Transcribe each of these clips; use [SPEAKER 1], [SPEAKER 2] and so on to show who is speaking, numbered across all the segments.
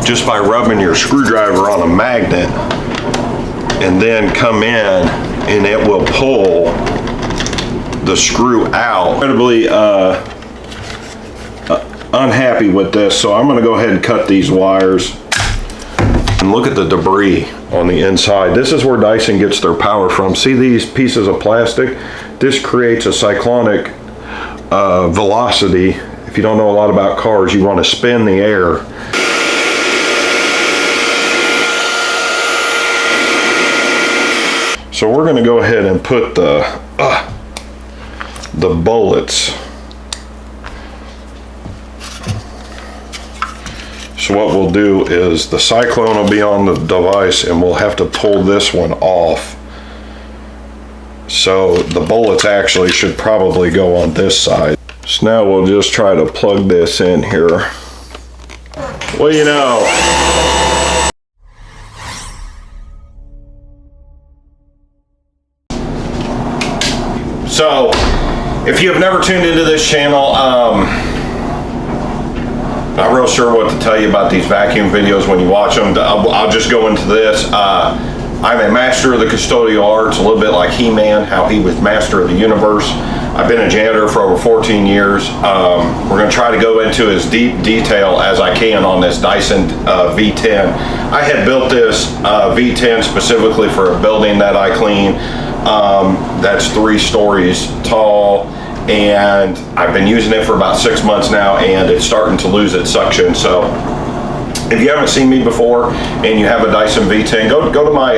[SPEAKER 1] just by rubbing your screwdriver on a magnet, and then come in and it will pull the screw out. Incredibly unhappy with this, so I'm going to go ahead and cut these wires. And look at the debris on the inside. This is where Dyson gets their power from. See these pieces of plastic? This creates a cyclonic velocity. If you don't know a lot about cars, you want to spin the air. So we're going to go ahead and put the bullets. So what we'll do is the Cyclone will be on the device and we'll have to pull this one off. So the bullets actually should probably go on this side. So now we'll just try to plug this in here. Well, you know. So if you have never tuned into this channel, not real sure what to tell you about these vacuum videos when you watch them. I'll just go into this. I'm a master of the custodial arts, a little bit like He-Man, how he was master of the universe. I've been a janitor for over 14 years. We're going to try to go into as deep detail as I can on this Dyson V10. I had built this V10 specifically for a building that I clean. That's 3 stories tall. And I've been using it for about 6 months now, and it's starting to lose its suction. So if you haven't seen me before and you have a Dyson V10, go to my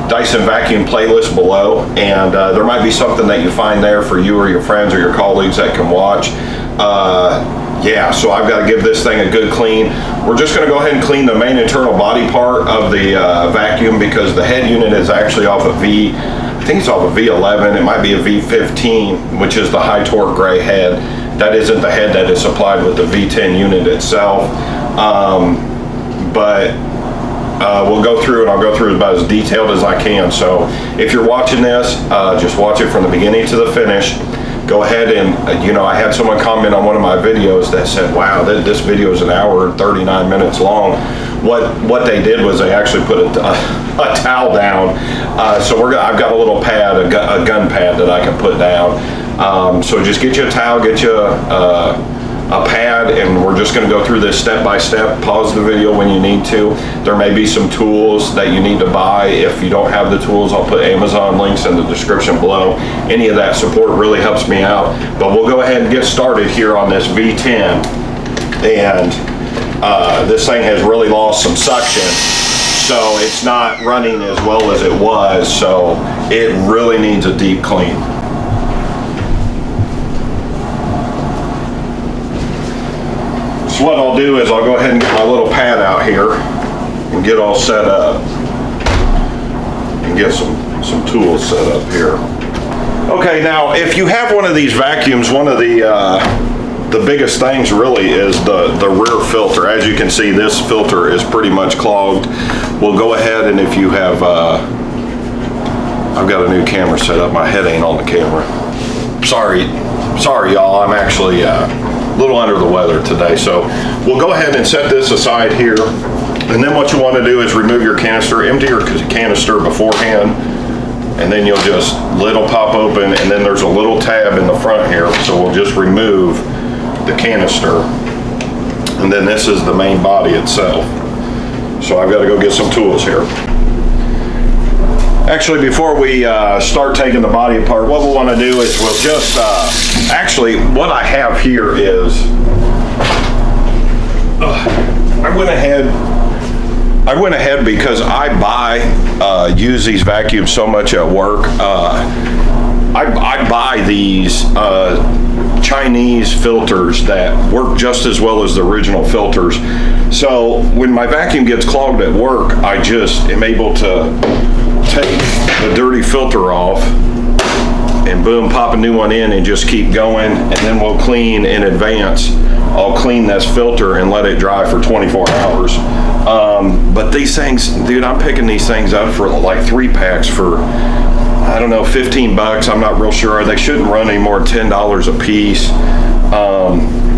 [SPEAKER 1] Dyson vacuum playlist below, and there might be something that you find there for you or your friends or your colleagues that can watch. Yeah, so I've got to give this thing a good clean. We're just going to go ahead and clean the main internal body part of the vacuum, because the head unit is actually off a I think it's off a V11, it might be a V15, which is the high torque gray head. That isn't the head that is supplied with the V10 unit itself. But we'll go through, and I'll go through about as detailed as I can. So if you're watching this, just watch it from the beginning to the finish. Go ahead and, I had someone comment on one of my videos that said, wow, this video is 1 hour and 39 minutes long. What they did was they actually put a towel down. So I've got a little pad, a gun pad that I can put down. So just get you a towel, get you a pad, and we're just going to go through this step by step. Pause the video when you need to. There may be some tools that you need to buy. If you don't have the tools, I'll put Amazon links in the description below. Any of that support really helps me out. But we'll go ahead and get started here on this V10. And this thing has really lost some suction, so it's not running as well as it was. So it really needs a deep clean. So what I'll do is I'll go ahead and get my little pad out here and get all set up and get some tools set up here. Okay, now if you have one of these vacuums, one of the biggest things really is the rear filter. As you can see, this filter is pretty much clogged. We'll go ahead, and if you have, I've got a new camera set up. My head ain't on the camera. Sorry y'all, I'm actually a little under the weather today. So we'll go ahead and set this aside here. And then what you want to do is remove your canister, empty your canister beforehand, and then you'll just, lid will pop open, and then there's a little tab in the front here. So we'll just remove the canister, and then this is the main body itself. So I've got to go get some tools here. Actually, before we start taking the body apart, what we'll want to do is we'll just, actually what I have here is, I went ahead because I use these vacuums so much at work. I buy these Chinese filters that work just as well as the original filters. So when my vacuum gets clogged at work, I just am able to take the dirty filter off and boom, pop a new one in and just keep going, and then we'll clean in advance. I'll clean this filter and let it dry for 24 hours. But these things, dude, I'm picking these things up for like 3 packs for, I don't know, 15 bucks. I'm not real sure. They shouldn't run any more than $10 a piece.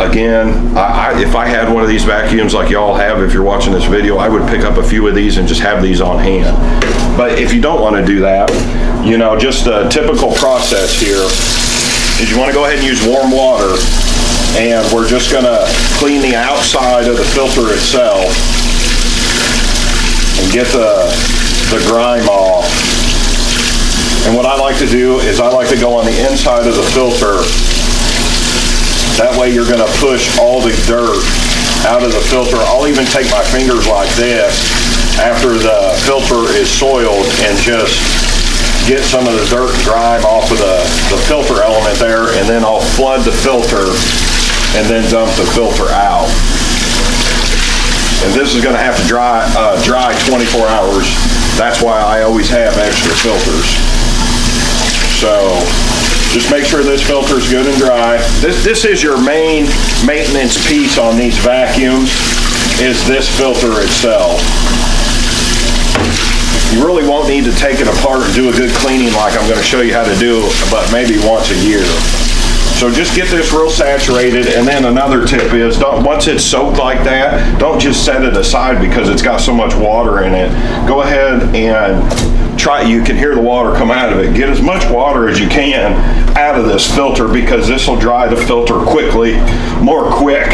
[SPEAKER 1] Again, if I had one of these vacuums like y'all have, if you're watching this video, I would pick up a few of these and just have these on hand. But if you don't want to do that, you know, just a typical process here is you want to go ahead and use warm water, and we're just going to clean the outside of the filter itself and get the grime off. And what I like to do is I like to go on the inside of the filter. That way you're going to push all the dirt out of the filter. I'll even take my fingers like this after the filter is soiled and just get some of the dirt and grime off of the filter element there, and then I'll flood the filter and then dump the filter out. And this is going to have to dry 24 hours. That's why I always have extra filters. So just make sure this filter is good and dry. This is your main maintenance piece on these vacuums, is this filter itself. You really won't need to take it apart and do a good cleaning like I'm going to show you how to do, but maybe once a year. So just get this real saturated, and then another tip is, once it's soaked like that, don't just set it aside because it's got so much water in it. Go ahead and try, you can hear the water come out of it. Get as much water as you can out of this filter, because this will dry the filter quickly, more quick.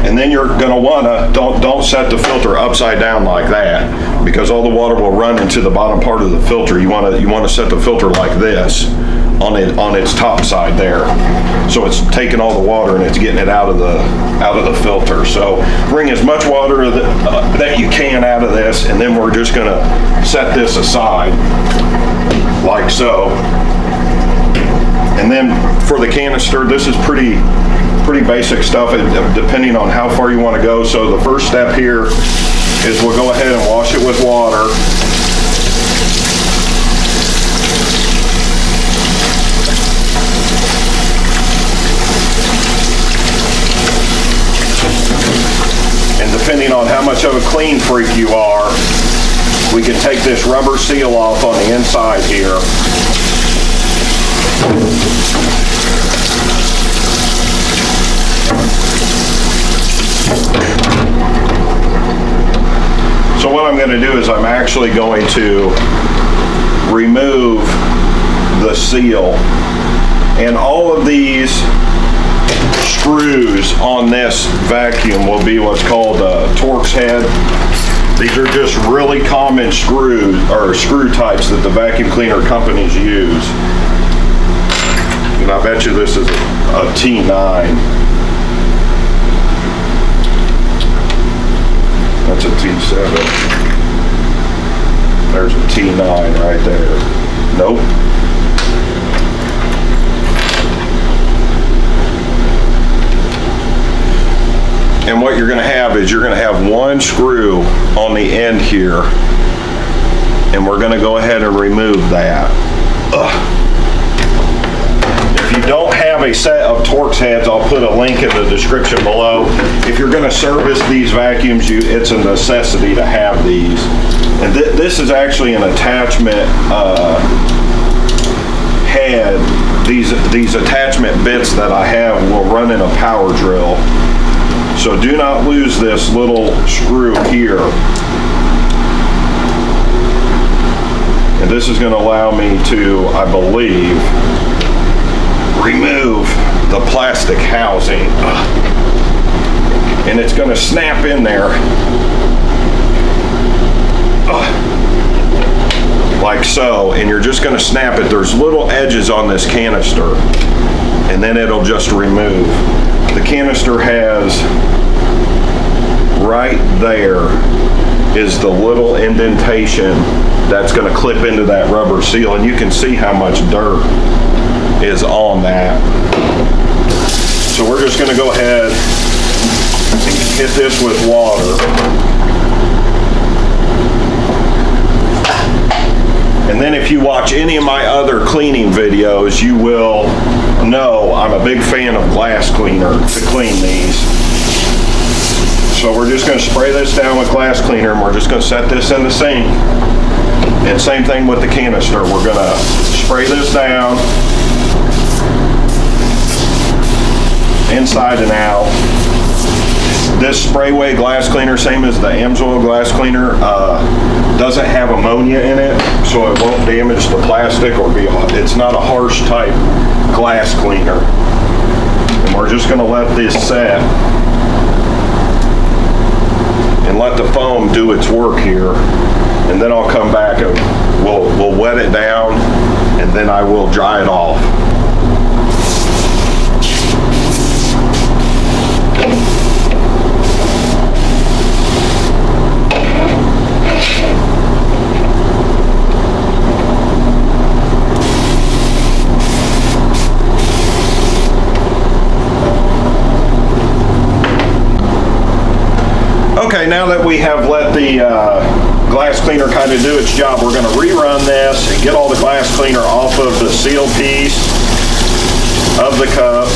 [SPEAKER 1] And then you're going to want to, don't set the filter upside down like that, because all the water will run into the bottom part of the filter. You want to set the filter like this, on its top side there, so it's taking all the water and it's getting it out of the filter. So bring as much water that you can out of this, and then we're just going to set this aside like so. And then for the canister, this is pretty basic stuff, depending on how far you want to go. So the first step here is we'll go ahead and wash it with water. And depending on how much of a clean freak you are, we can take this rubber seal off on the inside here. So what I'm going to do is I'm actually going to remove the seal, and all of these screws on this vacuum will be what's called a Torx head. These are just really common screws, or screw types, that the vacuum cleaner companies use. And I bet you this is a T9. That's a T7. There's a T9 right there. Nope. And what you're going to have is you're going to have one screw on the end here, and we're going to go ahead and remove that. If you don't have a set of Torx heads, I'll put a link in the description below. If you're going to service these vacuums, it's a necessity to have these. And this is actually an attachment head. These attachment bits that I have will run in a power drill. So do not lose this little screw here. And this is going to allow me to, I believe, remove the plastic housing. And it's going to snap in there like so, and you're just going to snap it. There's little edges on this canister, and then it'll just remove. The canister has, right there is the little indentation that's going to clip into that rubber seal, and you can see how much dirt is on that. So we're just going to go ahead and hit this with water. And then if you watch any of my other cleaning videos, you will know I'm a big fan of glass cleaner to clean these. So we're just going to spray this down with glass cleaner, and we're just going to set this in the sink. And same thing with the canister. We're going to spray this down. inside and out. This sprayway glass cleaner, same as the Amsoil glass cleaner, doesn't have ammonia in it, so it won't damage the plastic or it's not a harsh type glass cleaner. And we're just gonna let this set and let the foam do its work here. And then I'll come back and we'll wet it down, and then I will dry it off. Okay, now that we have let the glass cleaner kind of do its job, we're going to rerun this and get all the glass cleaner off of the seal piece of the cup.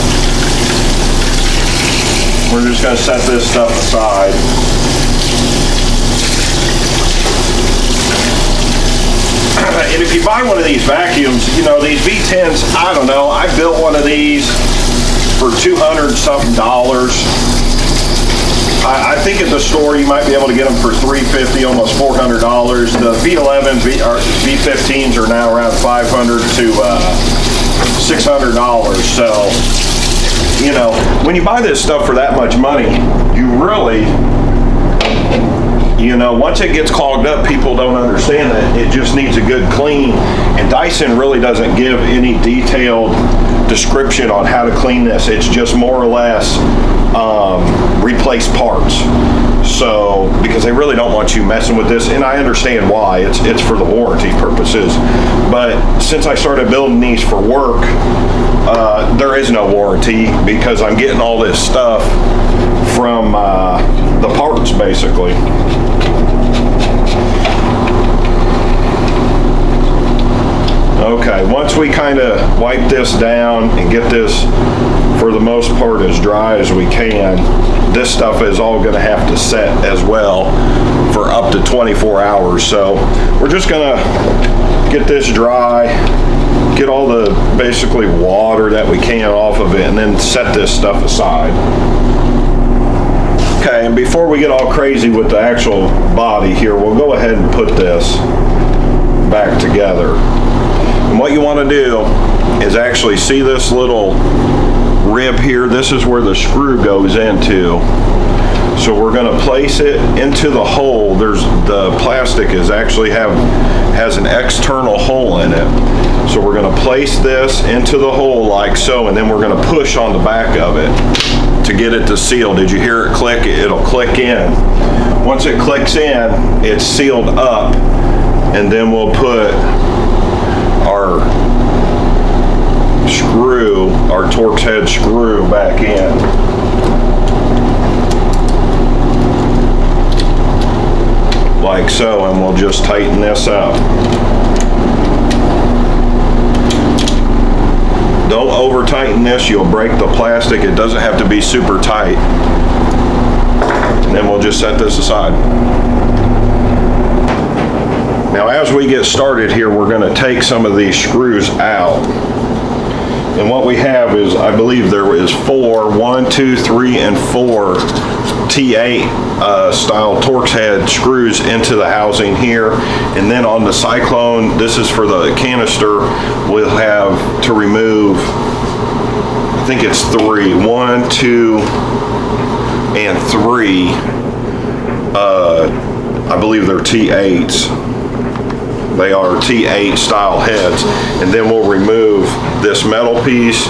[SPEAKER 1] We're just going to set this stuff aside. And if you buy one of these vacuums, you know, these V10s, I don't know, I built one of these for $200-something. I think at the store you might be able to get them for $350, almost $400. The V11 V15s are now around $500 to $600. So, you know, when you buy this stuff for that much money, you really, you know, once it gets clogged up, people don't understand that it just needs a good clean. And Dyson really doesn't give any detailed description on how to clean this. It's just more or less replace parts. So, because they really don't want you messing with this, and I understand why. It's for the warranty purposes. But since I started building these for work, there is no warranty because I'm getting all this stuff from the parts, basically. Okay, once we kind of wipe this down and get this, for the most part, as dry as we can, this stuff is all going to have to set as well for up to 24 hours. So we're just going to get this dry, get all the basically water that we can off of it, and then set this stuff aside. Okay, and before we get all crazy with the actual body here, we'll go ahead and put this back together. And what you want to do is actually see this little rib here. This is where the screw goes into. So we're going to place it into the hole. The plastic is actually has an external hole in it. So we're going to place this into the hole like so, and then we're going to push on the back of it to get it to seal. Did you hear it click? It'll click in. Once it clicks in, it's sealed up, and then we'll put our screw, our TorrentPerformance screw back in. Like so, and we'll just tighten this up. Don't over tighten this, you'll break the plastic. It doesn't have to be super tight. And then we'll just set this aside. Now as we get started here, we're going to take some of these screws out. And what we have is, I believe there is 1, 2, 3, and 4 T8 style TorrentPerformance screws into the housing here. And then on the Cyclone, this is for the canister, we'll have to remove, I think it's 3, 1, 2, and 3. I believe they're T8s. They are T8 style heads. And then we'll remove this metal piece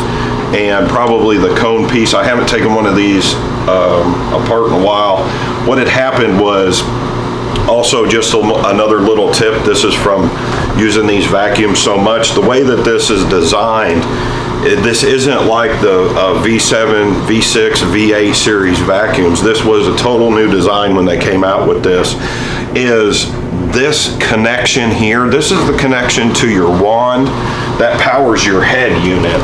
[SPEAKER 1] and probably the cone piece. I haven't taken one of these apart in a while. What had happened was, also just another little tip, this is from using these vacuums so much, the way that this is designed, this isn't like the V7, V6, V8 series vacuums. This was a total new design when they came out with this. Is this connection here, this is the connection to your wand that powers your head unit.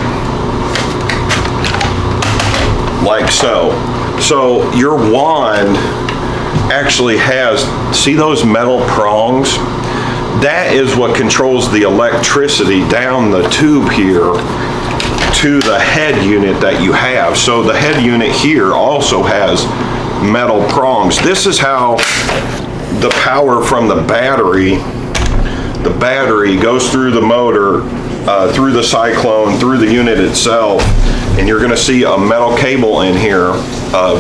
[SPEAKER 1] Like so. So your wand actually has, see those metal prongs? That is what controls the electricity down the tube here to the head unit that you have. So the head unit here also has metal prongs. This is how the power from the battery goes through the motor, through the Cyclone, through the unit itself, and you're going to see a metal cable in here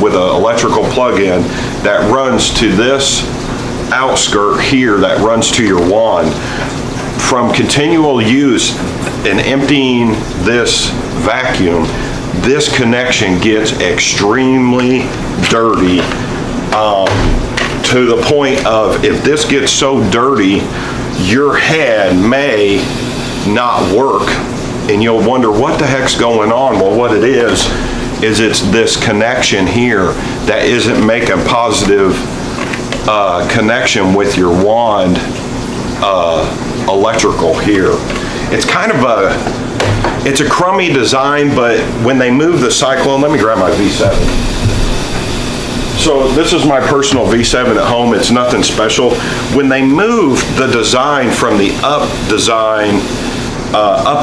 [SPEAKER 1] with an electrical plug-in that runs to this outskirt here that runs to your wand. From continual use and emptying this vacuum, this connection gets extremely dirty, to the point of, if this gets so dirty, your head may not work and you'll wonder what the heck's going on. Well, what it is it's this connection here that isn't making positive connection with your wand electrical here. It's kind of it's a crummy design, but when they move the Cyclone, let me grab my V7. So this is my personal V7 at home. It's nothing special. When they moved the design from the up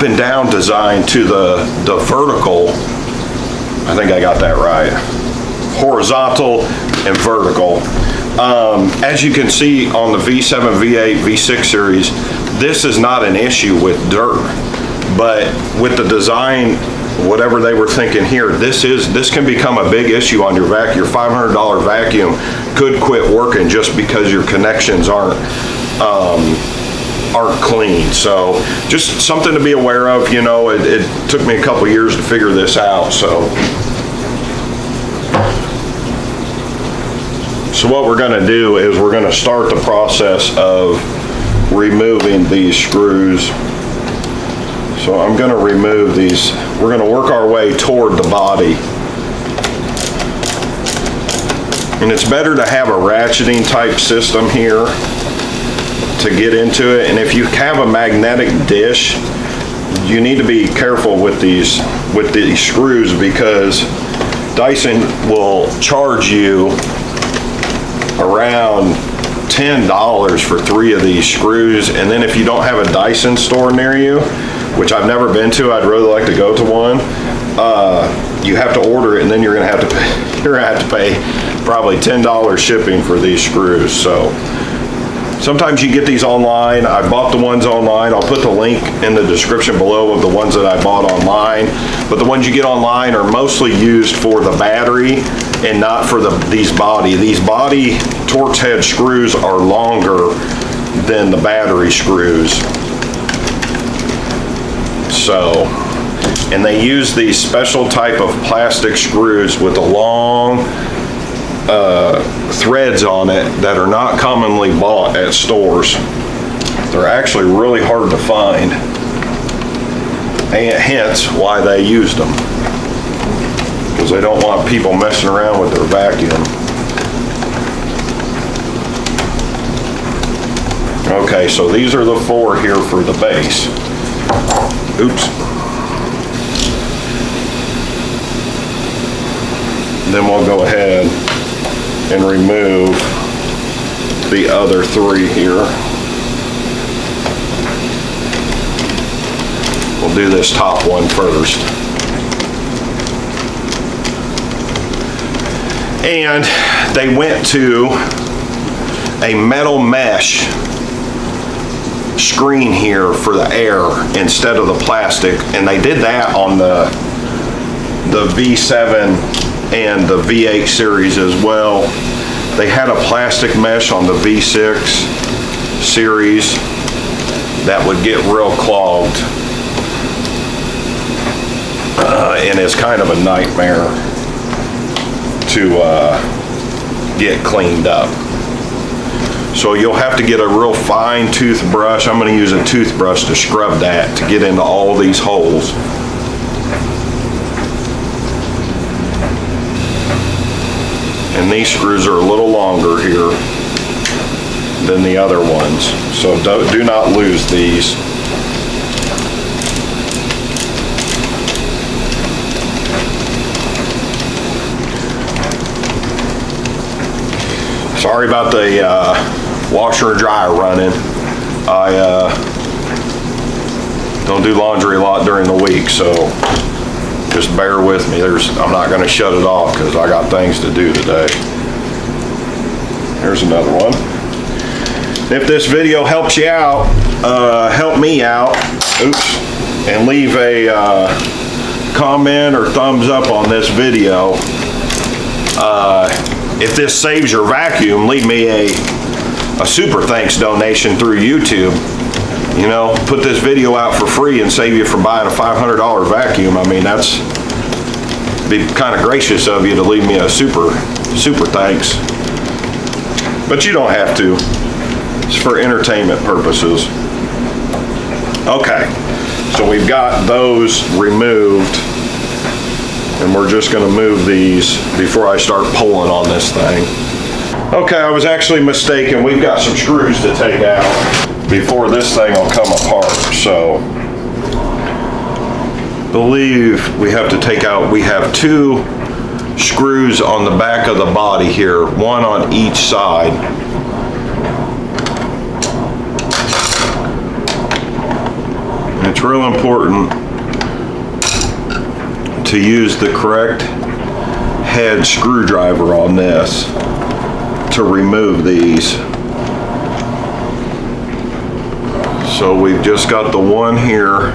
[SPEAKER 1] and down design to the vertical, I think I got that right, horizontal and vertical. As you can see on the V7, V8, V6 series, this is not an issue with dirt, but with the design, whatever they were thinking here, this can become a big issue on your vacuum. Your $500 vacuum could quit working just because your connections aren't clean. So just something to be aware of. You know, it took me a couple years to figure this out. So what we're going to do is we're going to start the process of removing these screws. So I'm going to remove these. We're going to work our way toward the body. And it's better to have a ratcheting type system here to get into it. And if you have a magnetic dish, you need to be careful with these screws, because Dyson will charge you around $10 for 3 of these screws. And then if you don't have a Dyson store near you, which I've never been to, I'd really like to go to one, you have to order it, and then you're gonna have to pay probably $10 shipping for these screws. So sometimes you get these online. I bought the ones online. I'll put the link in the description below of the ones that I bought online. But the ones you get online are mostly used for the battery and not for these body. These body Torx head screws are longer than the battery screws. So, and they use these special type of plastic screws with the long threads on it that are not commonly bought at stores. They're actually really hard to find, and hence why they used them, because they don't want people messing around with their vacuum. Okay, so these are the 4 here for the base. Oops. Then we'll go ahead and remove the other 3 here. We'll do this top one first. And they went to a metal mesh screen here for the air instead of the plastic, and they did that on the V7 and the V8 series as well. They had a plastic mesh on the V6 series that would get real clogged, and it's kind of a nightmare to get cleaned up. So you'll have to get a real fine toothbrush. I'm going to use a toothbrush to scrub that to get into all these holes. And these screws are a little longer here than the other ones, so do not lose these. Sorry about the washer and dryer running. I don't do laundry a lot during the week, so Just bear with me. I'm not going to shut it off because I got things to do today. Here's another one. If this video helps you out, help me out, and leave a comment or thumbs up on this video. If this saves your vacuum, leave me a super thanks donation through YouTube. You know, put this video out for free and save you from buying a $500 vacuum. I mean, that's be kind of gracious of you to leave me a super thanks. But you don't have to. It's for entertainment purposes. Okay, so we've got those removed, and we're just going to move these before I start pulling on this thing. Okay, I was actually mistaken. We've got some screws to take out before this thing will come apart. So believe we have to take out, we have 2 screws on the back of the body here, one on each side. And it's real important to use the correct head screwdriver on this to remove these. So we've just got the one here.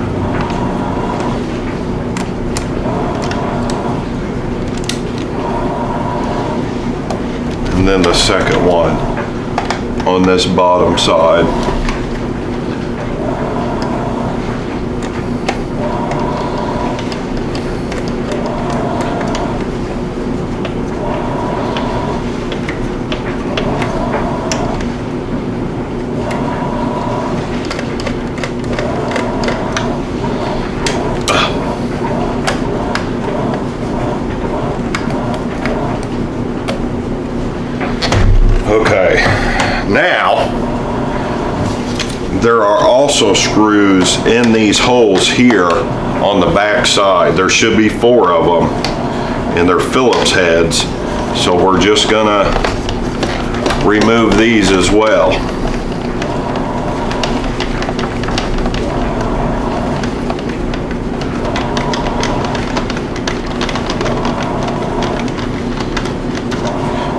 [SPEAKER 1] And then the second one on this bottom side. Okay, now there are also screws in these holes here on the back side. There should be 4 of them, and they're Phillips heads. So we're just gonna remove these as well.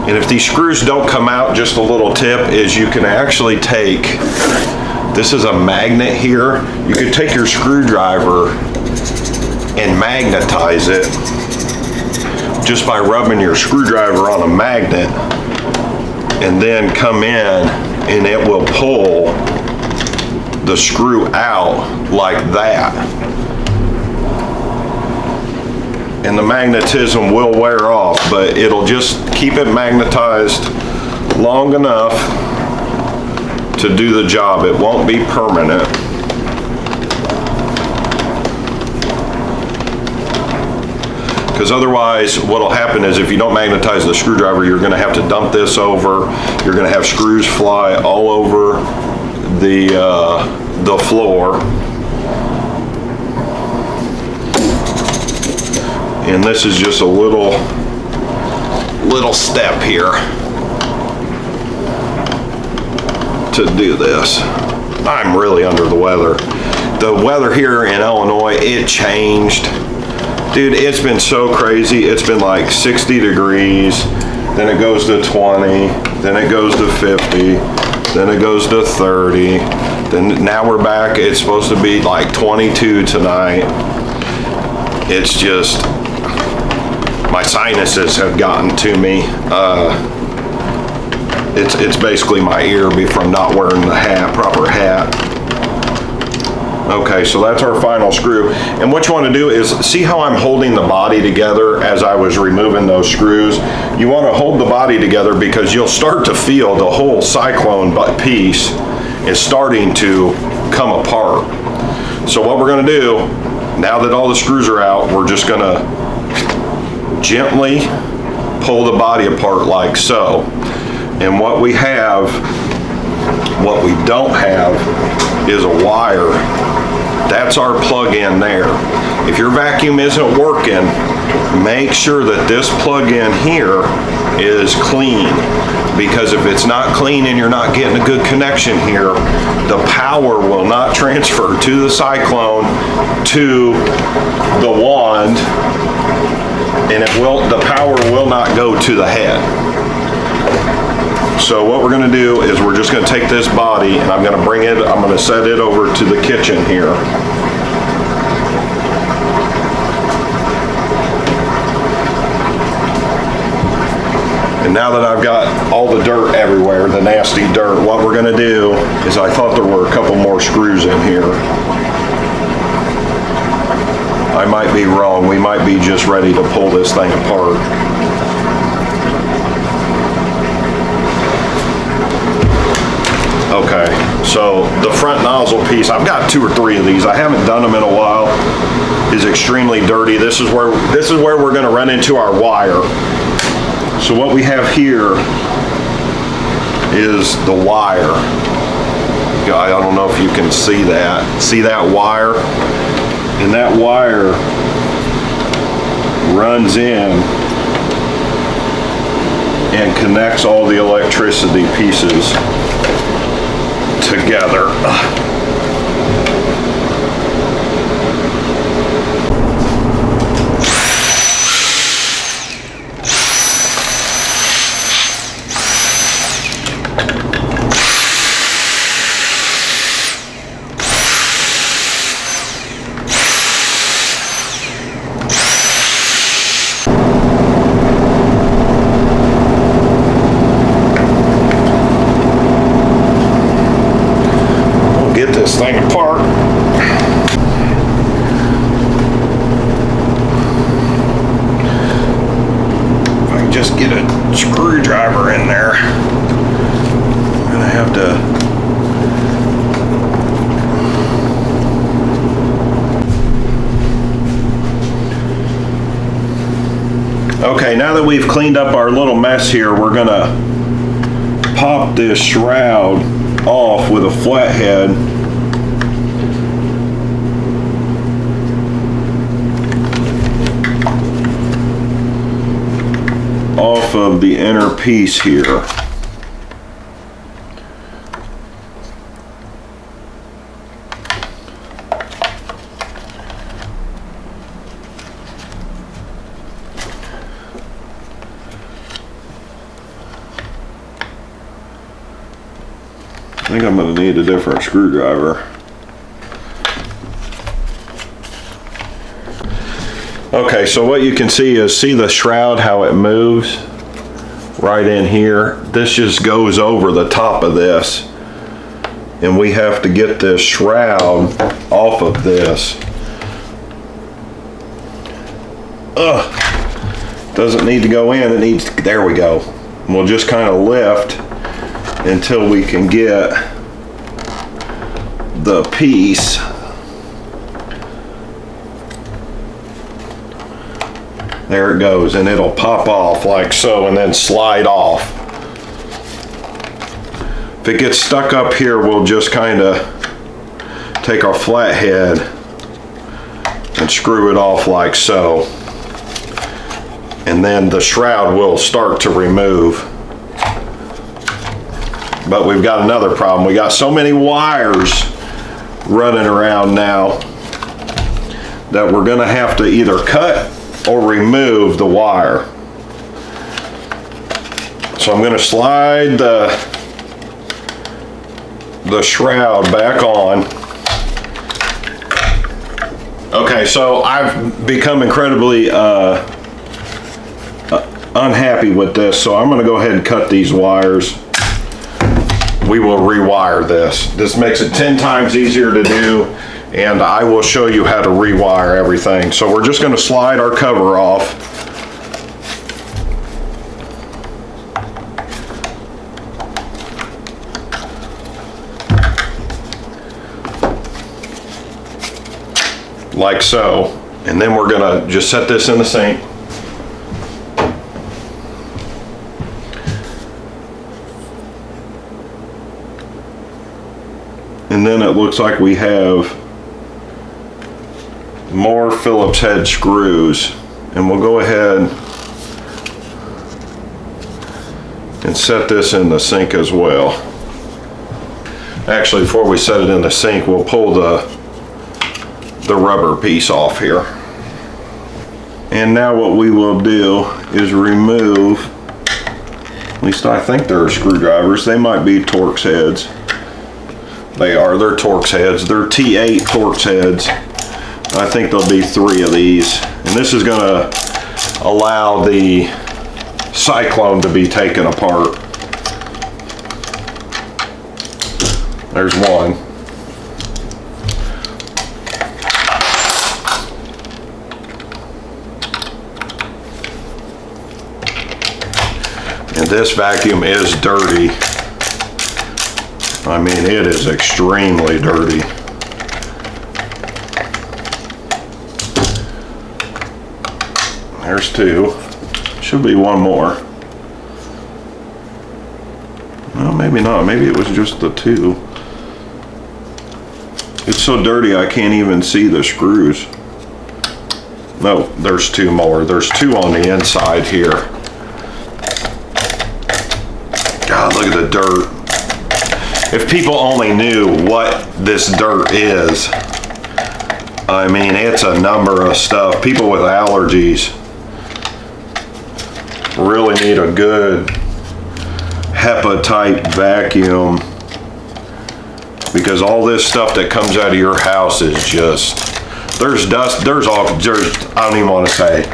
[SPEAKER 1] And if these screws don't come out, just a little tip is you can actually take, this is a magnet here, you could take your screwdriver and magnetize it just by rubbing your screwdriver on a magnet, and then come in and it will pull the screw out like that. And the magnetism will wear off, but it'll just keep it magnetized long enough to do the job. It won't be permanent. Because otherwise what'll happen is if you don't magnetize the screwdriver, you're going to have to dump this over. You're going to have screws fly all over the floor. And this is just a little step here to do this. I'm really under the weather. The weather here in Illinois, it changed. Dude, it's been so crazy. It's been like 60 degrees, then it goes to 20, then it goes to 50, then it goes to 30, then now we're back. It's supposed to be like 22 tonight. It's just, my sinuses have gotten to me. It's basically my ear from not wearing the proper hat. Okay, so that's our final screw. And what you want to do is, see how I'm holding the body together as I was removing those screws? You want to hold the body together because you'll start to feel the whole Cyclone piece is starting to come apart. So what we're going to do, now that all the screws are out, we're just going to gently pull the body apart like so. And what we don't have is a wire. That's our plug-in there. If your vacuum isn't working, make sure that this plug-in here is clean, because if it's not clean and you're not getting a good connection here, the power will not transfer to the Cyclone to the wand, and the power will not go to the head. So what we're going to do is we're just going to take this body and I'm going to set it over to the kitchen here. And now that I've got all the dirt everywhere, the nasty dirt, what we're going to do is, I thought there were a couple more screws in here. I might be wrong. We might be just ready to pull this thing apart. Okay, so the front nozzle piece, I've got 2 or 3 of these. I haven't done them in a while. Is extremely dirty. This is where we're going to run into our wire. So what we have here is the wire. I don't know if you can see that. See that wire? And that wire runs in and connects all the electricity pieces together. This thing apart. If I can just get a screwdriver in there, I'm gonna have to. Okay, now that we've cleaned up our little mess here, we're gonna pop this shroud off with a flathead. Off of the inner piece here. I think I'm going to need a different screwdriver. Okay, so what you can see the shroud, how it moves right in here. This just goes over the top of this, and we have to get this shroud off of this. Doesn't need to go in, it needs to, there we go. And we'll just kind of lift until we can get the piece. There it goes, and it'll pop off like so and then slide off. If it gets stuck up here, we'll just kind of take our flathead and screw it off like so. And then the shroud will start to remove. But we've got another problem. We got so many wires running around now that we're gonna have to either cut or remove the wire. So I'm going to slide the shroud back on. Okay, so I've become incredibly unhappy with this, so I'm going to go ahead and cut these wires. We will rewire this. This makes it 10 times easier to do, and I will show you how to rewire everything. So we're just going to slide our cover off. Like so. And then we're going to just set this in the sink. And then it looks like we have more Phillips head screws And we'll go ahead and set this in the sink as well. Actually, before we set it in the sink, we'll pull the rubber piece off here. And now what we will do is remove, at least I think they're screwdrivers. They might be Torx heads. They are, they're Torx heads. They're T8 Torx heads. I think there'll be 3 of these. And this is gonna allow the Cyclone to be taken apart. There's one. And this vacuum is dirty. I mean, it is extremely dirty. There's 2. Should be one more. Well, maybe not. Maybe it was just the 2. It's so dirty I can't even see the screws. No, there's 2 more. There's 2 on the inside here. God, look at the dirt. If people only knew what this dirt is. I mean, it's a number of stuff. People with allergies really need a good HEPA type vacuum, because all this stuff that comes out of your house is just, there's dust, there's I don't even want to say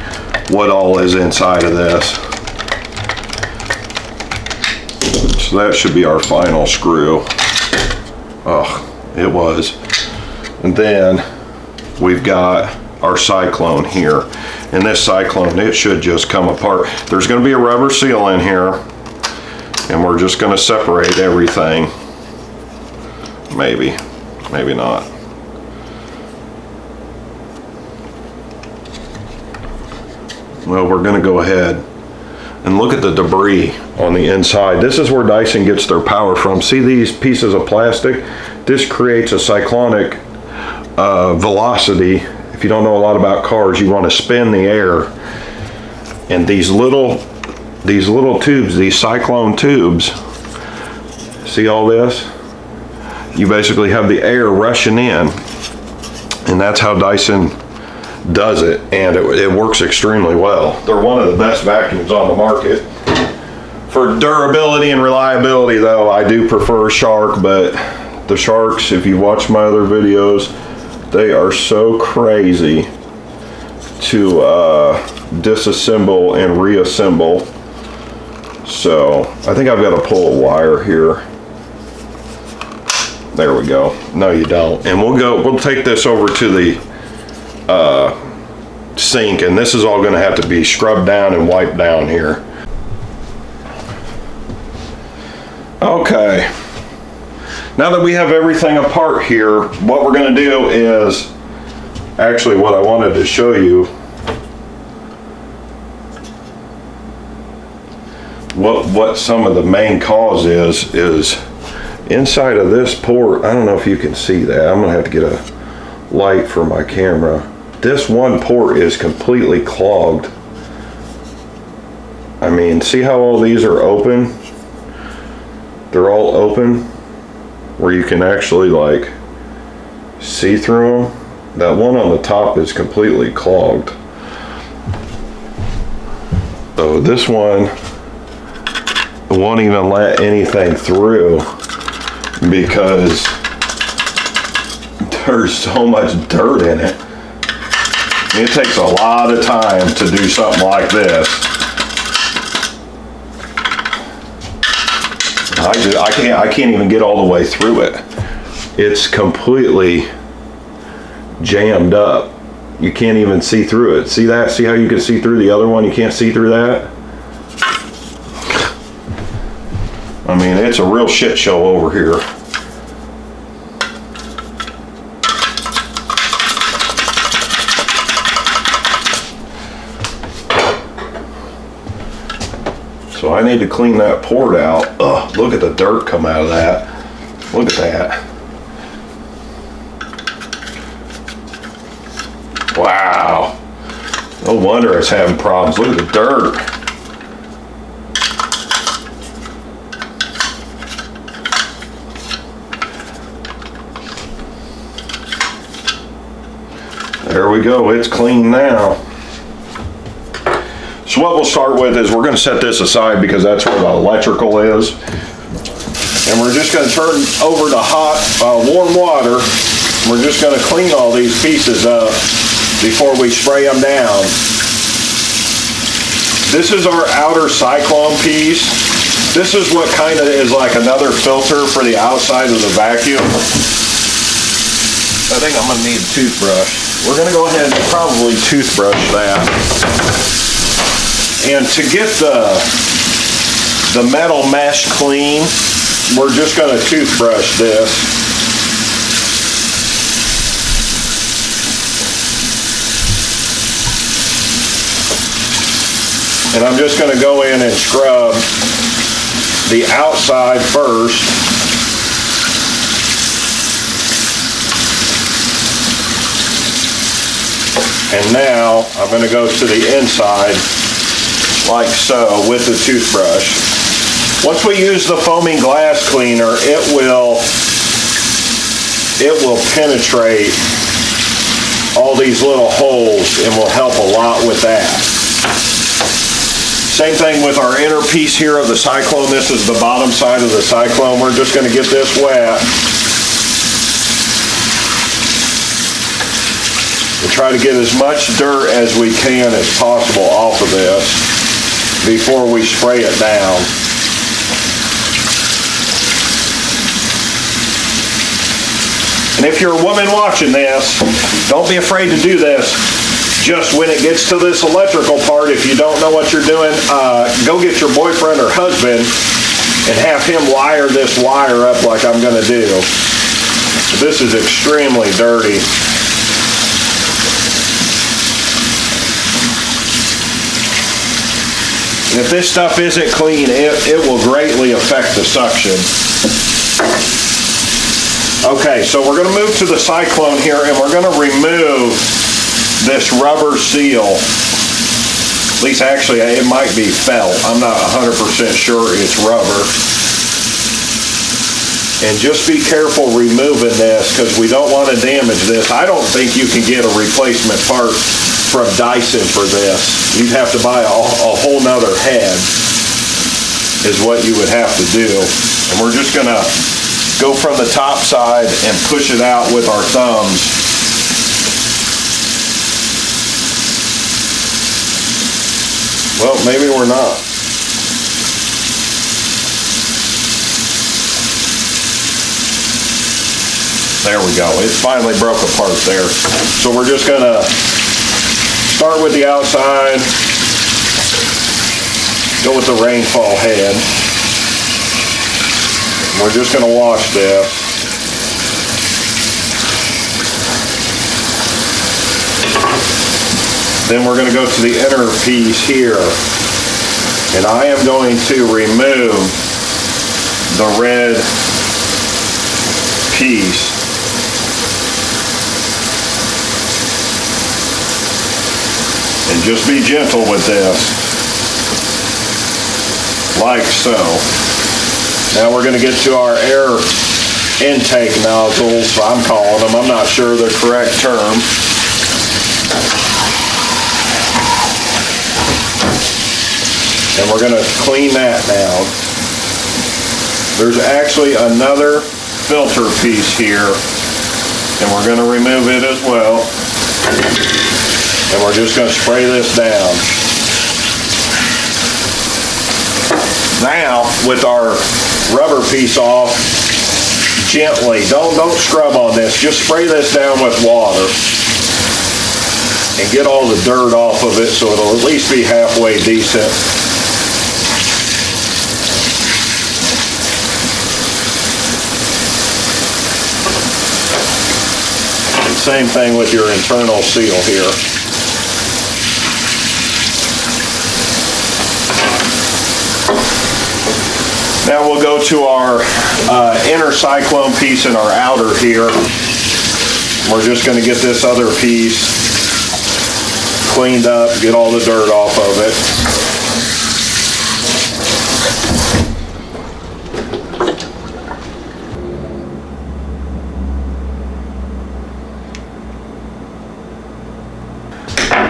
[SPEAKER 1] what all is inside of this. So that should be our final screw. Oh, it was. And then we've got our Cyclone here. And this Cyclone, it should just come apart. There's going to be a rubber seal in here, and we're just going to separate everything. Maybe, maybe not. Well, we're going to go ahead and look at the debris on the inside. This is where Dyson gets their power from. See these pieces of plastic? This creates a cyclonic velocity. If you don't know a lot about cars, you want to spin the air, and these little tubes, these Cyclone tubes, see all this? You basically have the air rushing in, and that's how Dyson does it, and it works extremely well. They're one of the best vacuums on the market. For durability and reliability though, I do prefer Shark, but the Sharks, if you watch my other videos, they are so crazy to disassemble and reassemble. So I think I've got to pull a wire here. There we go. No, you don't. And we'll take this over to the sink, and this is all going to have to be scrubbed down and wiped down here. Okay. Now that we have everything apart here, what we're going to do is, actually what I wanted to show you, what some of the main cause is inside of this port. I don't know if you can see that. I'm going to have to get a light for my camera. This one port is completely clogged. I mean, see how all these are open? They're all open, where you can actually like see through them. That one on the top is completely clogged. So this one won't even let anything through because there's so much dirt in it. It takes a lot of time to do something like this. I can't even get all the way through it. It's completely jammed up. You can't even see through it. See that? See how you can see through the other one? You can't see through that? I mean, it's a real shit show over here. So I need to clean that port out. Ugh, look at the dirt come out of that. Look at that. Wow. No wonder it's having problems. Look at the dirt. There we go, it's clean now. So what we'll start with is we're going to set this aside because that's where the electrical is. And we're just going to turn over to hot, warm water. We're just going to clean all these pieces up before we spray them down. This is our outer Cyclone piece. This is what kind of is like another filter for the outside of the vacuum. I think I'm going to need a toothbrush. We're going to go ahead and probably toothbrush that. And to get the metal mesh clean, we're just going to toothbrush this. And I'm just going to go in and scrub the outside first. And now I'm going to go to the inside like so with the toothbrush. Once we use the foaming glass cleaner, it will penetrate all these little holes and will help a lot with that. Same thing with our inner piece here of the Cyclone. This is the bottom side of the Cyclone. We're just going to get this wet. And try to get as much dirt as we can as possible off of this before we spray it down. And if you're a woman watching this, don't be afraid to do this. Just when it gets to this electrical part, if you don't know what you're doing, go get your boyfriend or husband and have him wire this wire up like I'm going to do. This is extremely dirty. And if this stuff isn't clean, it will greatly affect the suction. Okay, so we're going to move to the Cyclone here and we're going to remove this rubber seal. At least actually it might be felt. I'm not 100% sure it's rubber. And just be careful removing this because we don't want to damage this. I don't think you can get a replacement part from Dyson for this. You'd have to buy a whole nother head is what you would have to do. And we're just going to go from the top side and push it out with our thumbs. Well, maybe we're not. There we go. It finally broke apart there. So we're just going to start with the outside, go with the rainfall head. We're just going to wash this. Then we're going to go to the inner piece here. And I am going to remove the red piece. And just be gentle with this. Like so. Now we're going to get to our air intake nozzles, I'm calling them. I'm not sure the correct term. And we're going to clean that down. There's actually another filter piece here, and we're going to remove it as well. And we're just going to spray this down. Now, with our rubber piece off, gently, don't scrub on this, just spray this down with water and get all the dirt off of it so it'll at least be halfway decent. Same thing with your internal seal here. Now we'll go to our inner Cyclone piece and our outer here. We're just going to get this other piece cleaned up, get all the dirt off of it.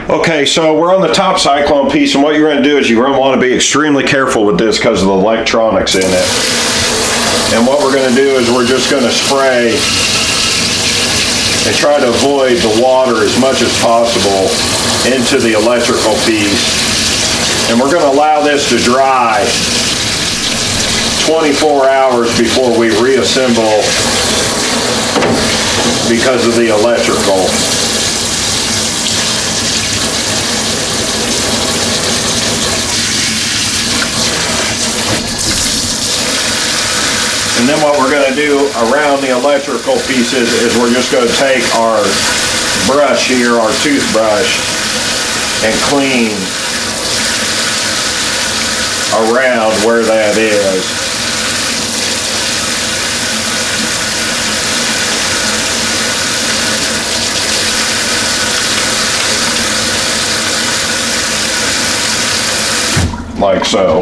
[SPEAKER 1] Okay, so we're on the top Cyclone piece, and what you're going to do is you're going to want to be extremely careful with this because of the electronics in it. And what we're going to do is we're just going to spray and try to avoid the water as much as possible into the electrical piece. And we're going to allow this to dry 24 hours before we reassemble because of the electrical. And then what we're going to do around the electrical pieces is we're just going to take our brush here, our toothbrush, and clean around where that is. Like so.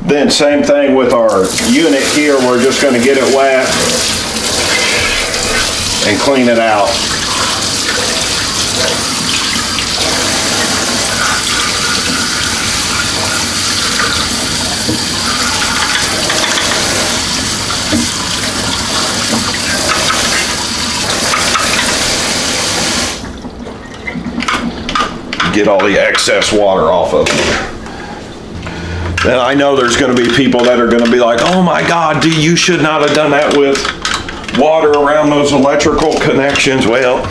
[SPEAKER 1] Then same thing with our unit here, we're just going to get it wet and clean it out. Get all the excess water off of it. And I know there's going to be people that are going to be like, oh my God, you should not have done that with water around those electrical connections. Well,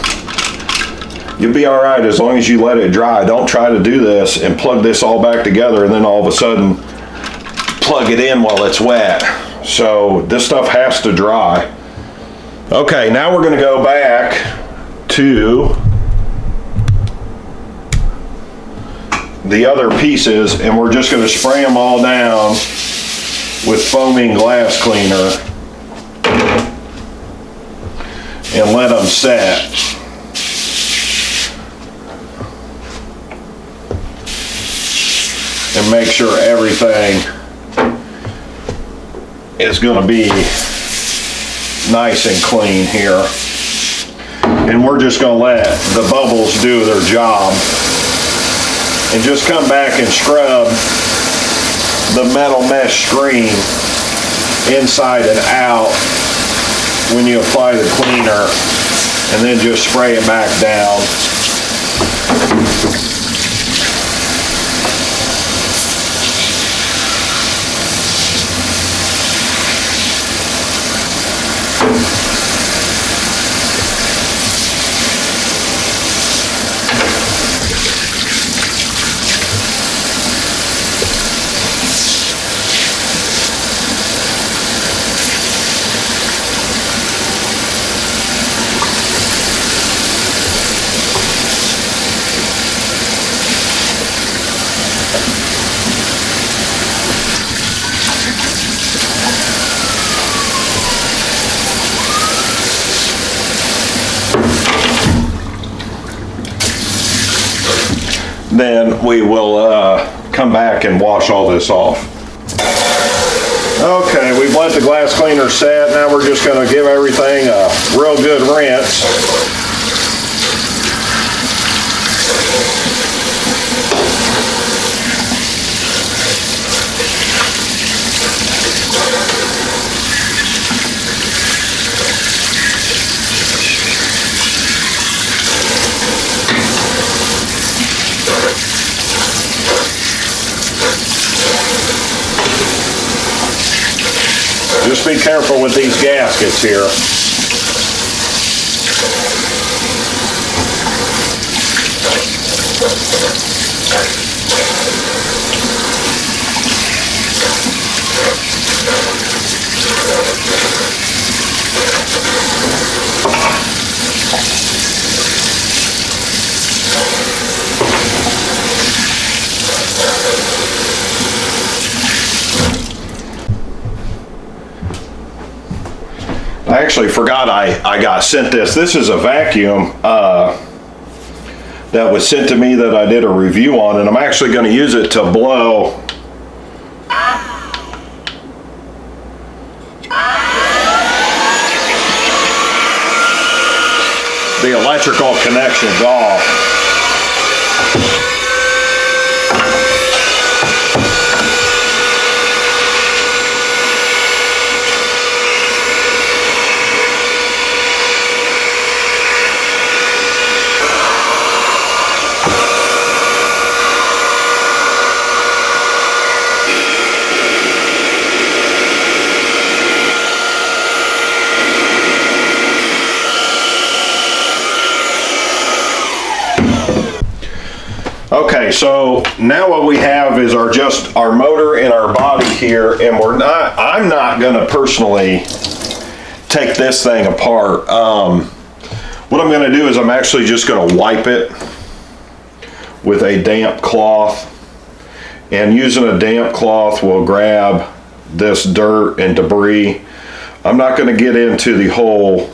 [SPEAKER 1] you'll be all right as long as you let it dry. Don't try to do this and plug this all back together and then all of a sudden plug it in while it's wet. So this stuff has to dry. Okay, now we're going to go back to the other pieces, and we're just going to spray them all down with foaming glass cleaner and let them set. And make sure everything is going to be nice and clean here. And we're just going to let the bubbles do their job. And just come back and scrub the metal mesh screen inside and out when you apply the cleaner, and then just spray it back down. Then we will come back and wash all this off. Okay, we've let the glass cleaner set. Now we're just going to give everything a real good rinse. Just be careful with these gaskets here. forgot I got sent this. This is a vacuum that was sent to me that I did a review on, and I'm actually going to use it to blow the electrical connections off. Okay, so now what we have is our motor and our body here, and I'm not gonna personally take this thing apart. What I'm gonna do is I'm actually just gonna wipe it with a damp cloth, and using a damp cloth will grab this dirt and debris. I'm not gonna get into the whole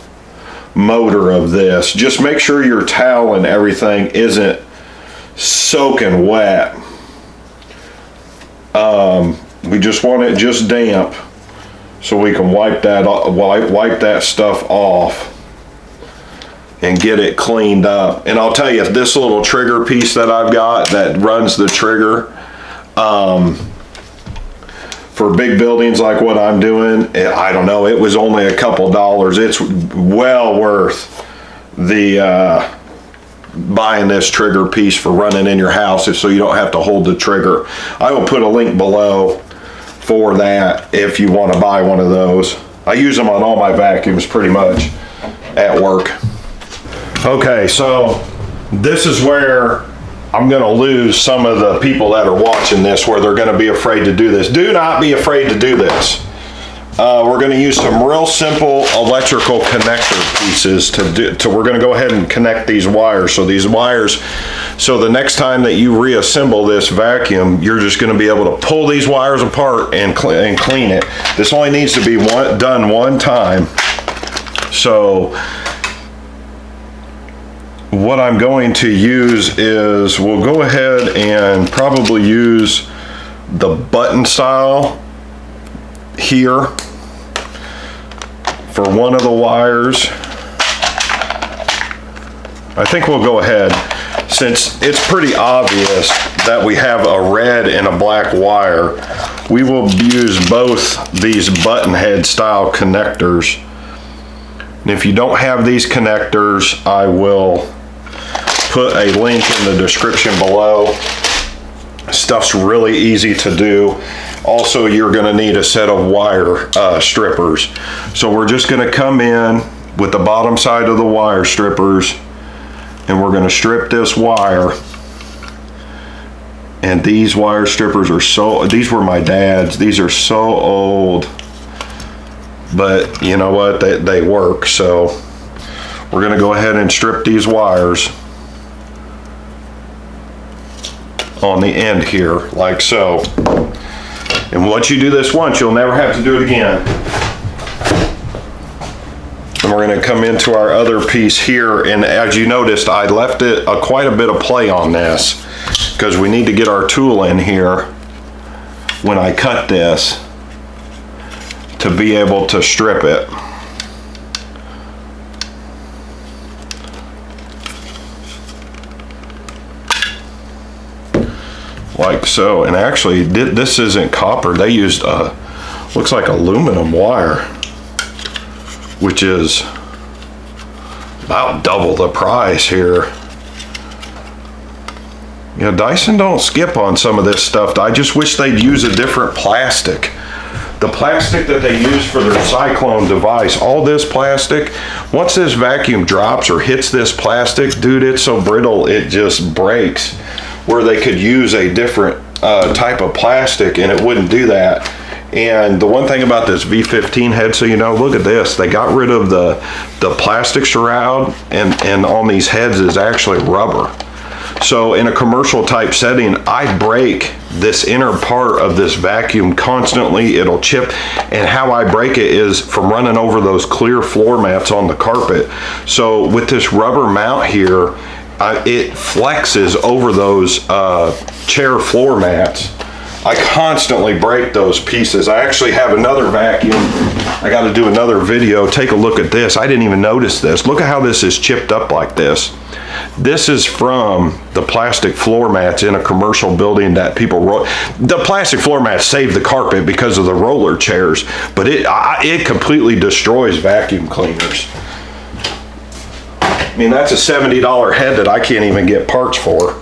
[SPEAKER 1] motor of this. Just make sure your towel and everything isn't soaking wet. We just want it just damp so we can wipe that stuff off and get it cleaned up. And I'll tell you, this little trigger piece that I've got that runs the trigger for big buildings like what I'm doing, I don't know, it was only a couple dollars. It's well worth the buying this trigger piece for running in your house, so you don't have to hold the trigger. I will put a link below for that if you want to buy one of those. I use them on all my vacuums pretty much at work. Okay, so this is where I'm going to lose some of the people that are watching this, where they're going to be afraid to do this. Do not be afraid to do this. We're going to use some real simple electrical connector pieces we're going to go ahead and connect these wires. So the next time that you reassemble this vacuum, you're just going to be able to pull these wires apart and clean it. This only needs to be done one time. So what I'm going to use is, we'll go ahead and probably use the button style here for one of the wires. I think we'll go ahead, since it's pretty obvious that we have a red and a black wire, we will use both these button head style connectors. And if you don't have these connectors, I will put a link in the description below. Stuff's really easy to do. Also, you're going to need a set of wire strippers. So we're just going to come in with the bottom side of the wire strippers, and we're going to strip this wire. And these wire strippers are these were my dad's. These are so old, but you know what, they work. So we're going to go ahead and strip these wires on the end here, like so. And once you do this once, you'll never have to do it again. And we're going to come into our other piece here, and as you noticed, I left it quite a bit of play on this, because we need to get our tool in here when I cut this to be able to strip it. Like so. And actually, this isn't copper. They used looks like aluminum wire, which is about double the price here. Yeah, Dyson don't skip on some of this stuff. I just wish they'd use a different plastic. The plastic that they use for their Cyclone device, all this plastic, once this vacuum drops or hits this plastic, dude, it's so brittle it just breaks. Where they could use a different type of plastic and it wouldn't do that. And the one thing about this V15 head, so you know, look at this, they got rid of the plastic shroud, and on these heads is actually rubber. So in a commercial type setting, I break this inner part of this vacuum constantly. It'll chip, and how I break it is from running over those clear floor mats on the carpet. So with this rubber mount here, it flexes over those chair floor mats. I constantly break those pieces. I actually have another vacuum. I got to do another video. Take a look at this. I didn't even notice this. Look at how this is chipped up like this. This is from the plastic floor mats in a commercial building that people roll. The plastic floor mats save the carpet because of the roller chairs, but it completely destroys vacuum cleaners. I mean, that's a $70 head that I can't even get parts for.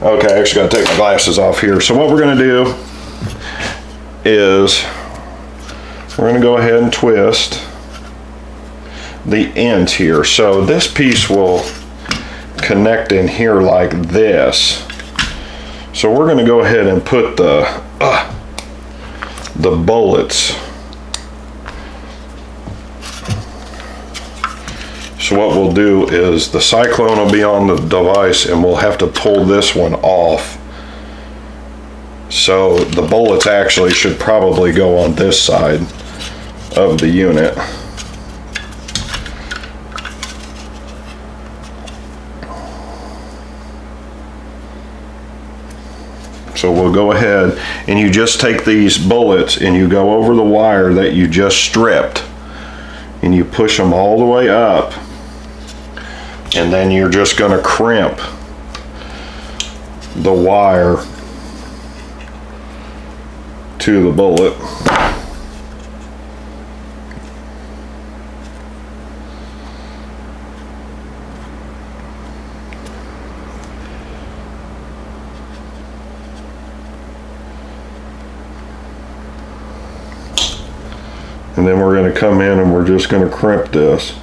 [SPEAKER 1] Okay, I actually gotta take my glasses off here. So what we're gonna do is we're gonna go ahead and twist the ends here. So this piece will connect in here like this. So we're gonna go ahead and put the bullets. So what we'll do is the Cyclone will be on the device and we'll have to pull this one off. So the bullets actually should probably go on this side of the unit. So we'll go ahead and you just take these bullets and you go over the wire that you just stripped and you push them all the way up. And then you're just going to crimp the wire to the bullet. And then we're going to come in and we're just going to crimp this.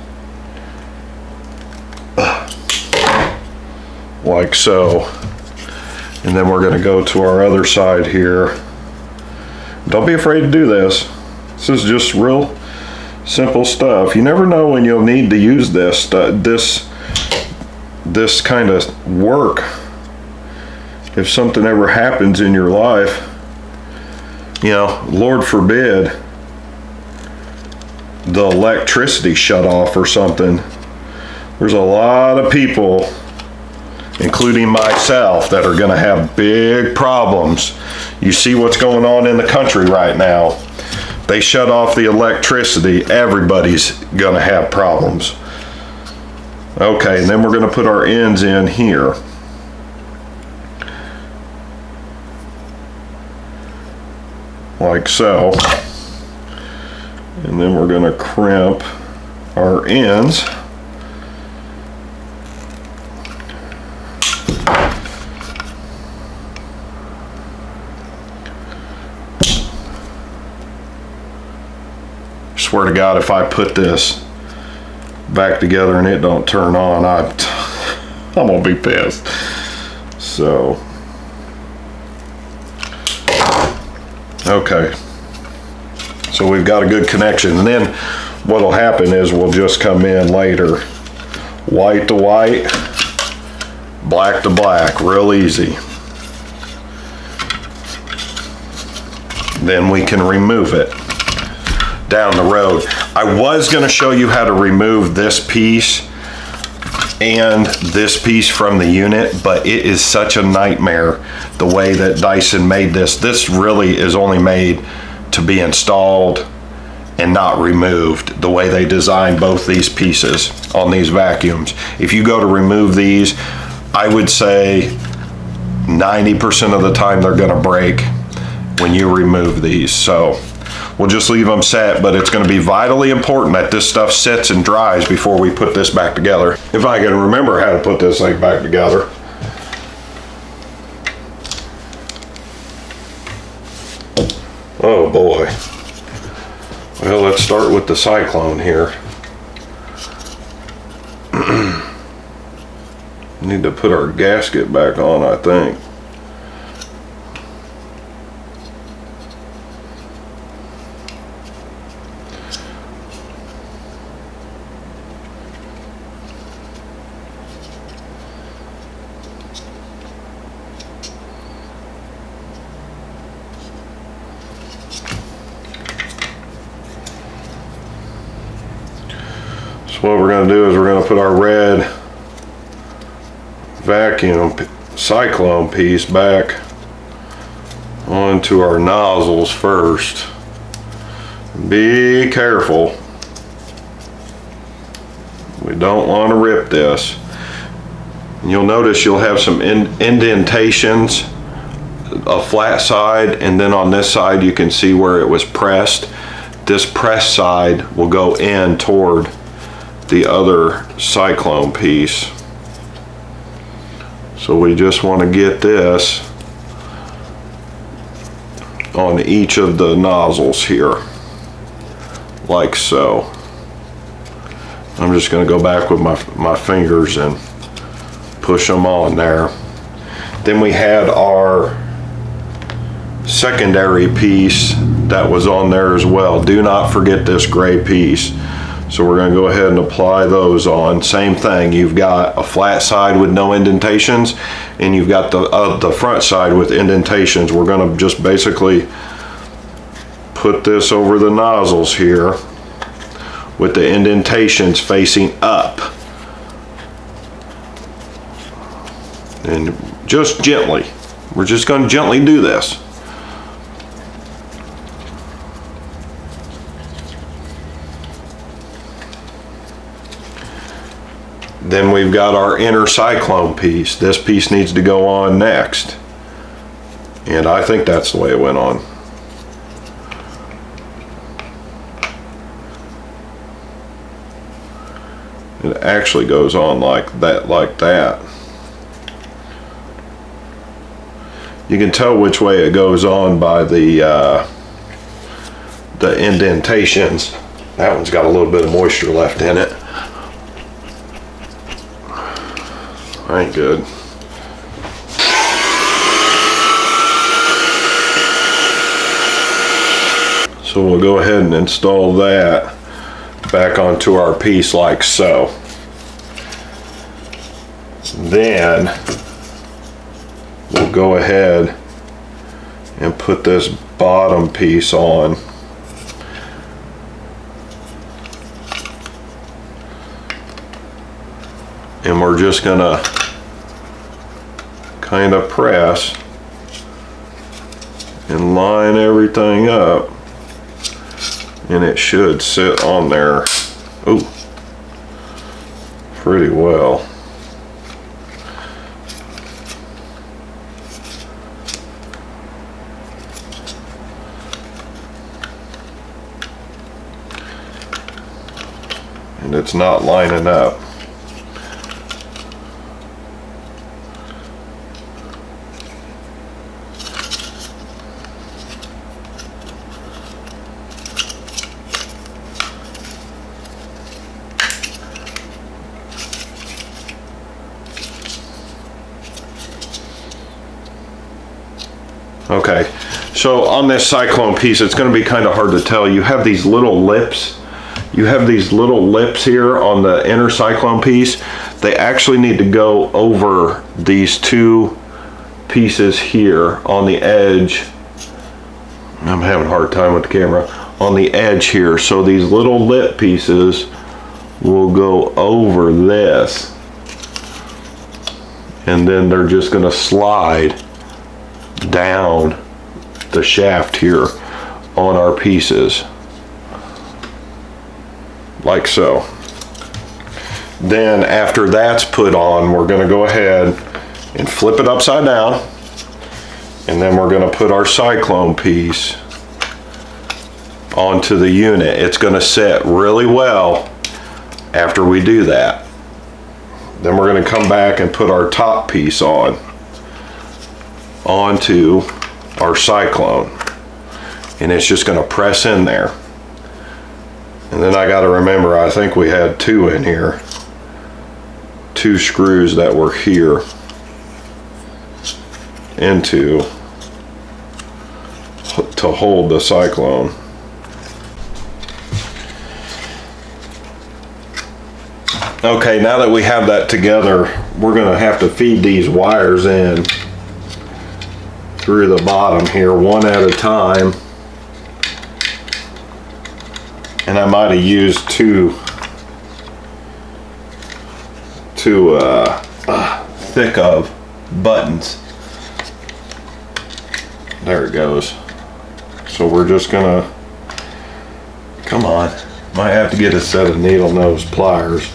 [SPEAKER 1] Like so. And then we're going to go to our other side here. Don't be afraid to do this. This is just real simple stuff. You never know when you'll need to use this this kind of work. If something ever happens in your life, you know, Lord forbid, the electricity shut off or something. There's a lot of people, including myself, that are going to have big problems. You see what's going on in the country right now. They shut off the electricity, everybody's going to have problems. Okay, and then we're going to put our ends in here. Like so. And then we're going to crimp our ends. Swear to God, if I put this back together and it don't turn on, I'm gonna be pissed. So, okay. So we've got a good connection, and then what'll happen is we'll just come in later, white to white, black to black, real easy. Then we can remove it down the road. I was going to show you how to remove this piece and this piece from the unit, but it is such a nightmare the way that Dyson made this. This really is only made to be installed and not removed, the way they designed both these pieces on these vacuums. If you go to remove these, I would say 90% of the time they're going to break when you remove these. So we'll just leave them set, but it's going to be vitally important that this stuff sits and dries before we put this back together. If I can remember how to put this thing back together. Oh boy. Well, let's start with the Cyclone here. Need to put our gasket back on, I think. So what we're going to do is we're going to put our red vacuum cyclone piece back onto our nozzles first. Be careful. We don't want to rip this. You'll notice you'll have some indentations, a flat side, and then on this side you can see where it was pressed. This pressed side will go in toward the other cyclone piece. So we just want to get this on each of the nozzles here, like so. I'm just going to go back with my fingers and push them on there. Then we had our secondary piece that was on there as well. Do not forget this gray piece. So we're going to go ahead and apply those on. Same thing, you've got a flat side with no indentations, and you've got the front side with indentations. We're going to just basically put this over the nozzles here with the indentations facing up. And just gently, we're just going to gently do this. Then we've got our inner cyclone piece. This piece needs to go on next. And I think that's the way it went on. It actually goes on like that, like that. You can tell which way it goes on by the indentations. That one's got a little bit of moisture left in it. Ain't good. So we'll go ahead and install that back onto our piece like so. Then we'll go ahead and put this bottom piece on. And we're just gonna kind of press and line everything up, and it should sit on there, ooh, pretty well. And it's not lining up. Okay, so on this cyclone piece, it's going to be kind of hard to tell. You have these little lips. You have these little lips here on the inner cyclone piece. They actually need to go over these two pieces here on the edge. I'm having a hard time with the camera. On the edge here. So these little lip pieces will go over this. And then they're just going to slide down the shaft here on our pieces, like so. Then after that's put on, we're going to go ahead and flip it upside down, and then we're going to put our cyclone piece onto the unit. It's going to set really well after we do that. Then we're going to come back and put our top piece onto our cyclone, and it's just going to press in there. And then I got to remember, I think we had two in here, two screws that were here into to hold the cyclone. Okay, now that we have that together, we're going to have to feed these wires in through the bottom here, one at a time. And I might have used two thick of buttons. There it goes. So we're just gonna, come on, might have to get a set of needle nose pliers.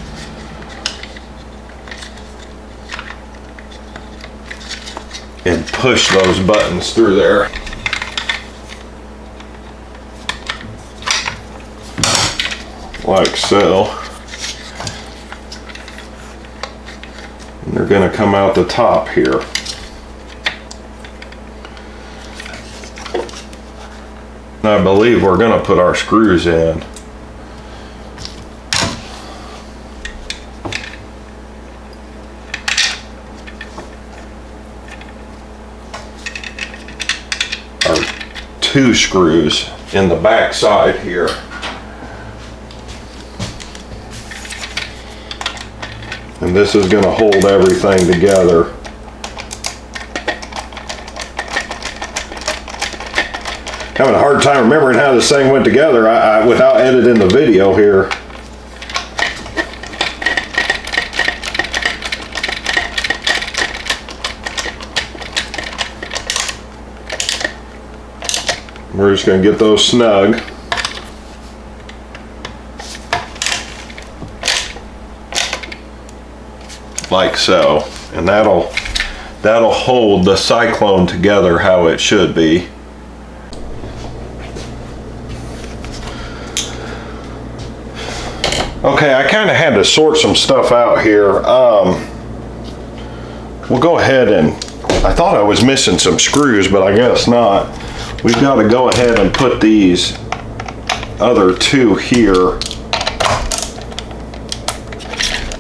[SPEAKER 1] And push those buttons through there. Like so. And they're going to come out the top here. And I believe we're going to put our screws in. Our 2 screws in the back side here. And this is going to hold everything together. Having a hard time remembering how this thing went together without editing the video here. We're just going to get those snug. Like so. And that'll hold the Cyclone together how it should be. Okay, I kind of had to sort some stuff out here. We'll go ahead and, I thought I was missing some screws, but I guess not. We've got to go ahead and put these other 2 here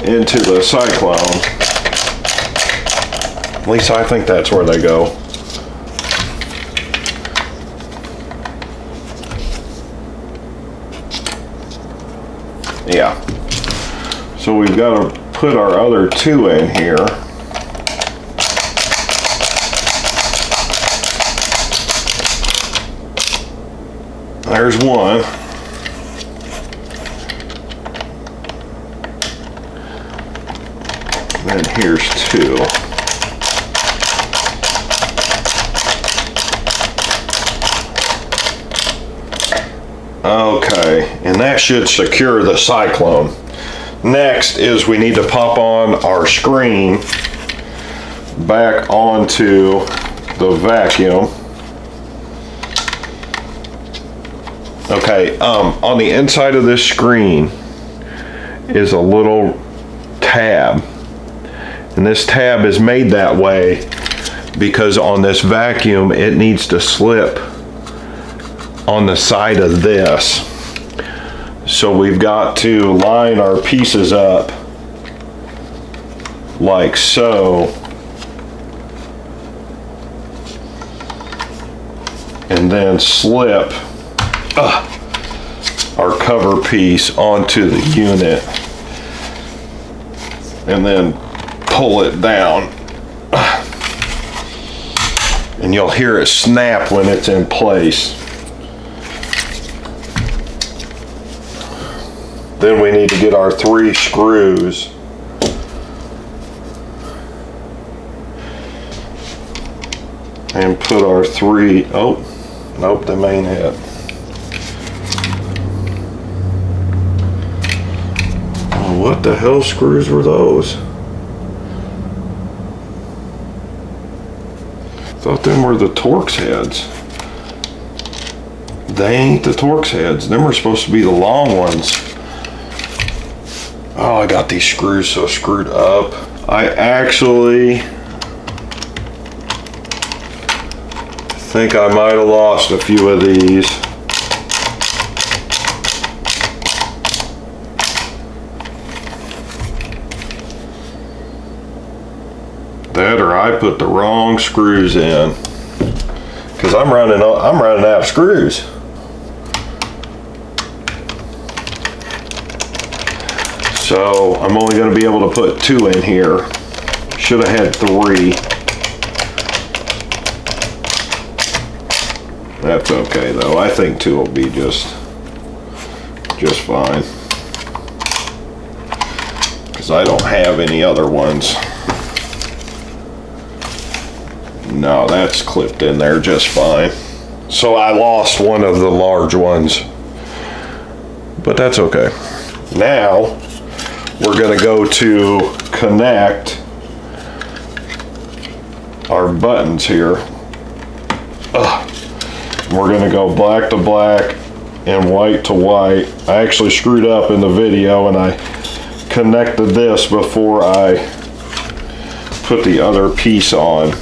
[SPEAKER 1] into the Cyclone. At least I think that's where they go. Yeah. So we've got to put our other 2 in here. There's one. Then here's 2. Okay, and that should secure the Cyclone. Next is we need to pop on our screen back onto the vacuum. Okay, on the inside of this screen is a little tab. And this tab is made that way because on this vacuum it needs to slip on the side of this. So we've got to line our pieces up like so. And then slip our cover piece onto the unit. And then pull it down. And you'll hear it snap when it's in place. Then we need to get our 3 screws. And put our 3, oh, nope, the main head. Oh, what the hell screws were those? Thought them were the Torx heads. They ain't the Torx heads. Them are supposed to be the long ones. Oh, I got these screws so screwed up. I actually think I might have lost a few of these. That or I put the wrong screws in. Because I'm running out of screws. So I'm only going to be able to put 2 in here. Should have had 3. That's okay though. I think 2 will be just fine. because I don't have any other ones. No, that's clipped in there just fine. So I lost one of the large ones, but that's okay. Now we're going to go to connect our buttons here. We're going to go black to black and white to white. I actually screwed up in the video and I connected this before I put the other piece on.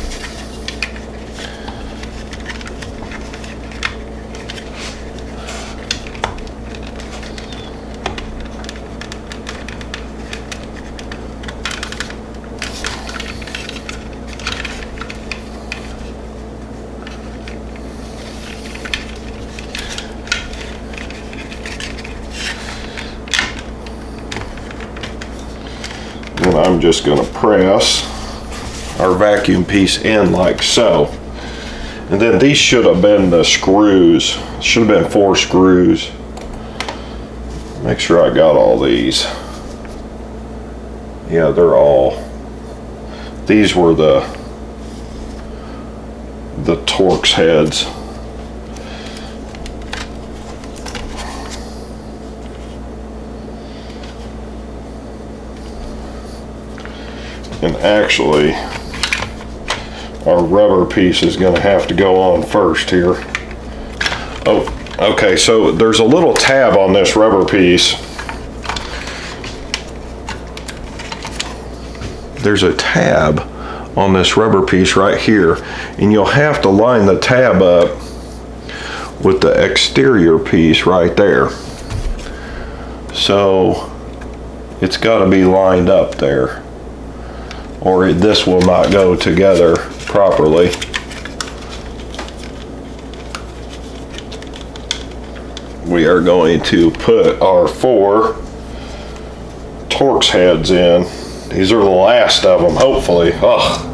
[SPEAKER 1] And I'm just going to press our vacuum piece in like so. And then these should have been the screws. Should have been 4 screws. Make sure I got all these. Yeah, they're all. These were the Torx heads. And actually, our rubber piece is going to have to go on first here. Oh, okay, so there's a little tab on this rubber piece. There's a tab on this rubber piece right here, and you'll have to line the tab up with the exterior piece right there. So it's got to be lined up there, or this will not go together properly. We are going to put our 4 Torx heads in. These are the last of them, hopefully. Ugh.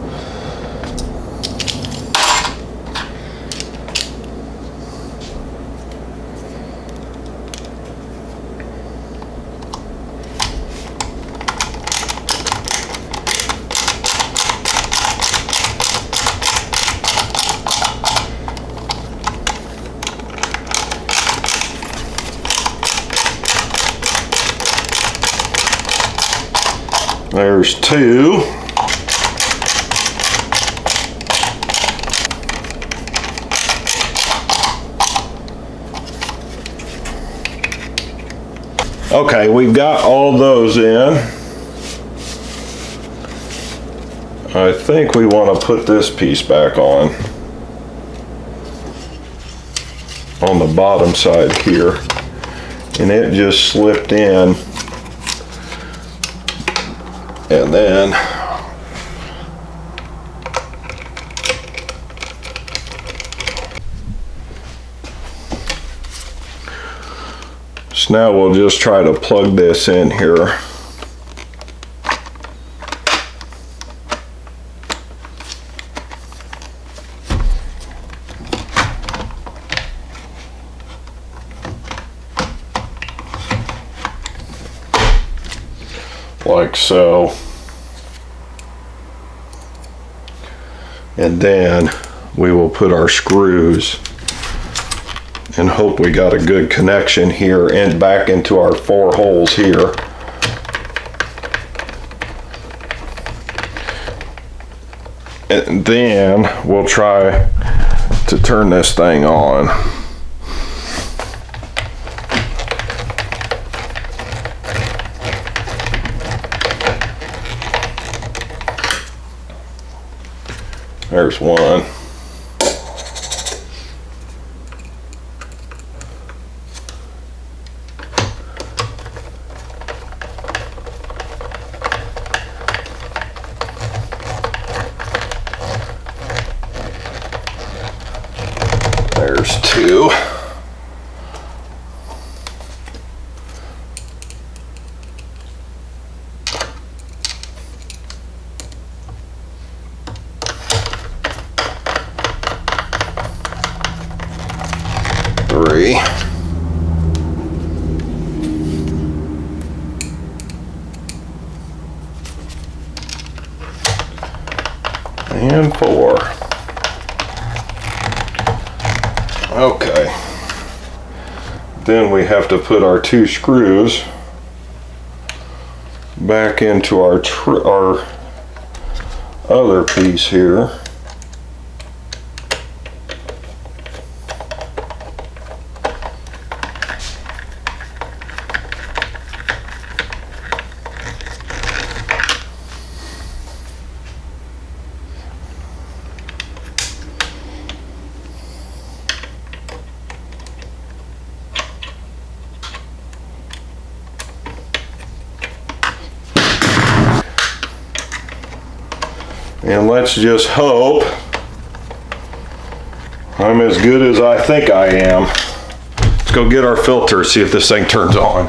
[SPEAKER 1] There's 2. Okay, we've got all those in. I think we want to put this piece back on the bottom side here, and it just slipped in. And then so now we'll just try to plug this in here. Like so. And then we will put our screws and hope we got a good connection here and back into our 4 holes here. And then we'll try to turn this thing on. There's one. There's 2. and 4. Okay. Then we have to put our 2 screws back into our other piece here. And let's just hope I'm as good as I think I am. Let's go get our filter, see if this thing turns on.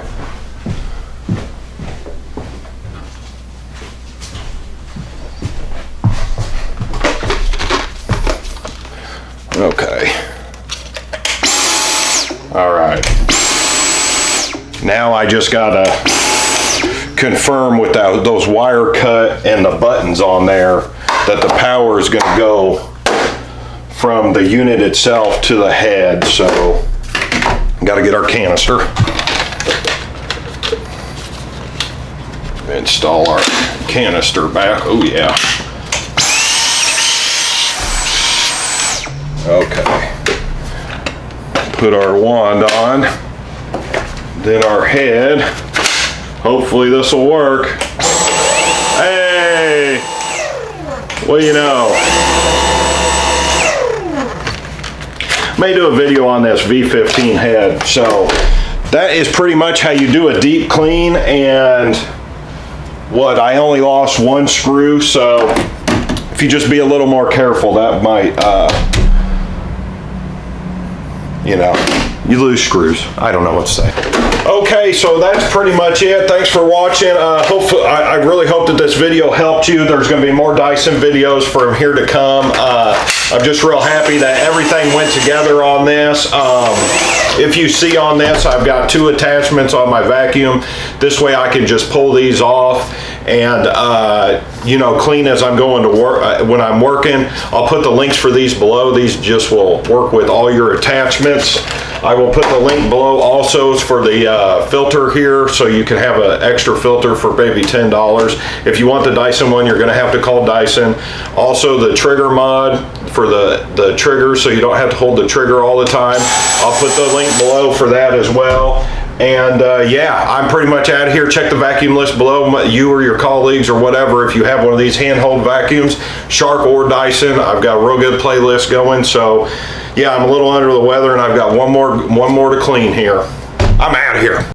[SPEAKER 1] Okay. All right. Now I just gotta confirm with those wire cut and the buttons on there that the power is going to go from the unit itself to the head. So got to get our canister, install our canister back. Oh yeah. Okay, put our wand on, then our head. Hopefully this will work. Hey! Well, you know, may do a video on this V15 head. So that is pretty much how you do a deep clean. And what, I only lost 1 screw, so if you just be a little more careful, that might, you know, you lose screws. I don't know what to say. Okay, so that's pretty much it. Thanks for watching. Hopefully, I really hope that this video helped you. There's going to be more Dyson videos from here to come. I'm just real happy that everything went together on this. If you see on this, I've got 2 attachments on my vacuum. This way I can just pull these off and you know, clean as I'm going to work. When I'm working, I'll put the links for these below. These just will work with all your attachments. I will put the link below also for the filter here, so you can have an extra filter for maybe $10. If you want the Dyson one, you're going to have to call Dyson. Also the trigger mod for the trigger, so you don't have to hold the trigger all the time. I'll put the link below for that as well. And yeah, I'm pretty much out of here. Check the vacuum list below, you or your colleagues or whatever. If you have one of these handheld vacuums, Shark or Dyson, I've got a real good playlist going. So yeah, I'm a little under the weather and I've got one more to clean here. I'm out of here.